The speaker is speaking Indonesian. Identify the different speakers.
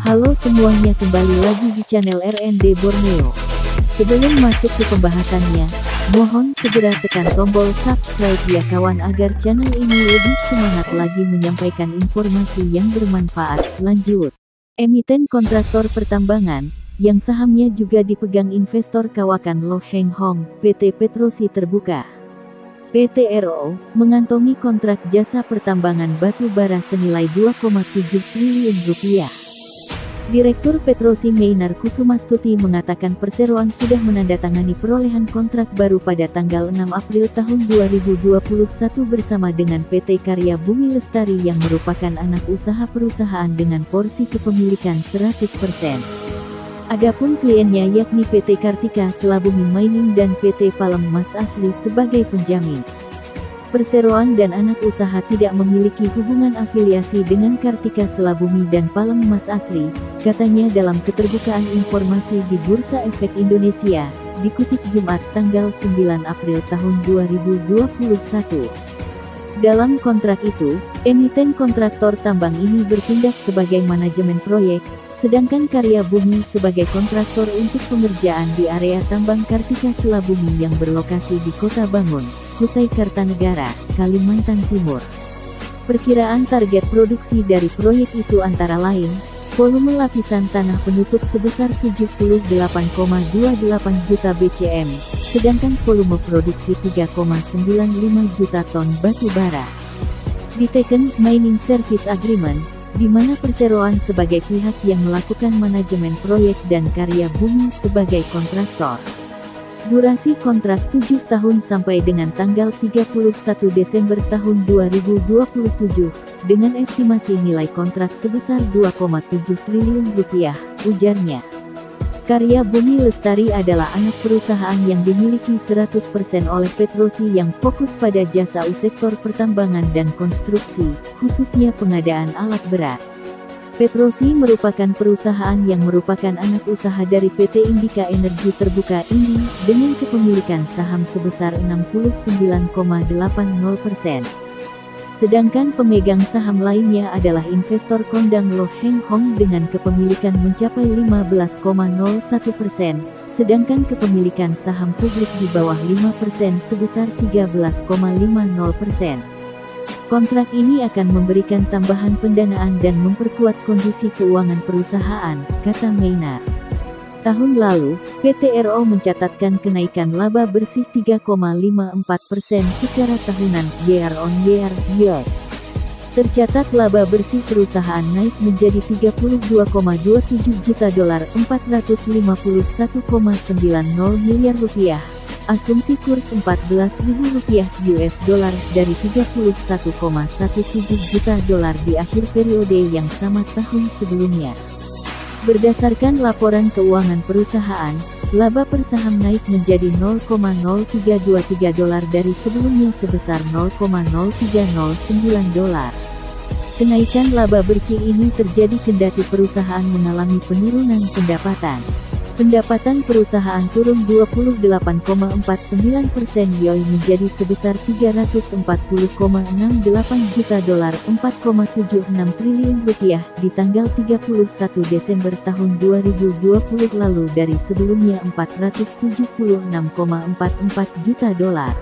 Speaker 1: Halo semuanya, kembali lagi di channel RND Borneo. Sebelum masuk ke pembahasannya, mohon segera tekan tombol subscribe ya kawan agar channel ini lebih semangat lagi menyampaikan informasi yang bermanfaat. Lanjut. Emiten kontraktor pertambangan, yang sahamnya juga dipegang investor kawakan Loh Heng Hong, PT Petrosi terbuka. PT RO, mengantongi kontrak jasa pertambangan batu bara senilai 2,7 triliun rupiah. Direktur Petrosi Meinar Kusumastuti mengatakan perseroan sudah menandatangani perolehan kontrak baru pada tanggal 6 April tahun 2021 bersama dengan PT Karya Bumi Lestari yang merupakan anak usaha perusahaan dengan porsi kepemilikan 100%. Adapun kliennya yakni PT Kartika Selabumi Mining dan PT Palem Mas Asli sebagai penjamin. Perseroan dan anak usaha tidak memiliki hubungan afiliasi dengan Kartika Selabumi dan Palem Mas Asli, katanya dalam keterbukaan informasi di Bursa Efek Indonesia, dikutip Jumat tanggal 9 April tahun 2021. Dalam kontrak itu, emiten kontraktor tambang ini bertindak sebagai manajemen proyek, sedangkan Karya Bumi sebagai kontraktor untuk pengerjaan di area tambang Kartika Selabumi yang berlokasi di Kota Bangun, Kutai Kartanegara, Kalimantan Timur. Perkiraan target produksi dari proyek itu antara lain, volume lapisan tanah penutup sebesar 78,28 juta BCM, sedangkan volume produksi 3,95 juta ton batu bara. Diteken Mining Service Agreement, di mana perseroan sebagai pihak yang melakukan manajemen proyek dan Karya Bumi sebagai kontraktor. Durasi kontrak 7 tahun sampai dengan tanggal 31 Desember tahun 2027, dengan estimasi nilai kontrak sebesar 2,7 triliun rupiah, ujarnya. Karya Bumi Lestari adalah anak perusahaan yang dimiliki 100% oleh Petrosi yang fokus pada jasa sektor pertambangan dan konstruksi, khususnya pengadaan alat berat. Petrosi merupakan perusahaan yang merupakan anak usaha dari PT Indika Energi Terbuka ini, dengan kepemilikan saham sebesar 69,80%. Sedangkan pemegang saham lainnya adalah investor kondang Loh Heng Hong dengan kepemilikan mencapai 15,01%, sedangkan kepemilikan saham publik di bawah 5% sebesar 13,50%. Kontrak ini akan memberikan tambahan pendanaan dan memperkuat kondisi keuangan perusahaan, kata Meinar. Tahun lalu, PT RO mencatatkan kenaikan laba bersih 3,54% secara tahunan, year on year. Tercatat laba bersih perusahaan naik menjadi 32,27 juta dolar, 451,90 miliar rupiah. Asumsi kurs Rp14.000 US dollar dari 31,17 juta dolar di akhir periode yang sama tahun sebelumnya. Berdasarkan laporan keuangan perusahaan, laba per saham naik menjadi 0,0323 dolar dari sebelumnya sebesar 0,0309 dolar. Kenaikan laba bersih ini terjadi kendati perusahaan mengalami penurunan pendapatan. Pendapatan perusahaan turun 28,49% YoY menjadi sebesar 340,68 juta dolar, 4,76 triliun rupiah di tanggal 31 Desember tahun 2020 lalu dari sebelumnya 476,44 juta dolar.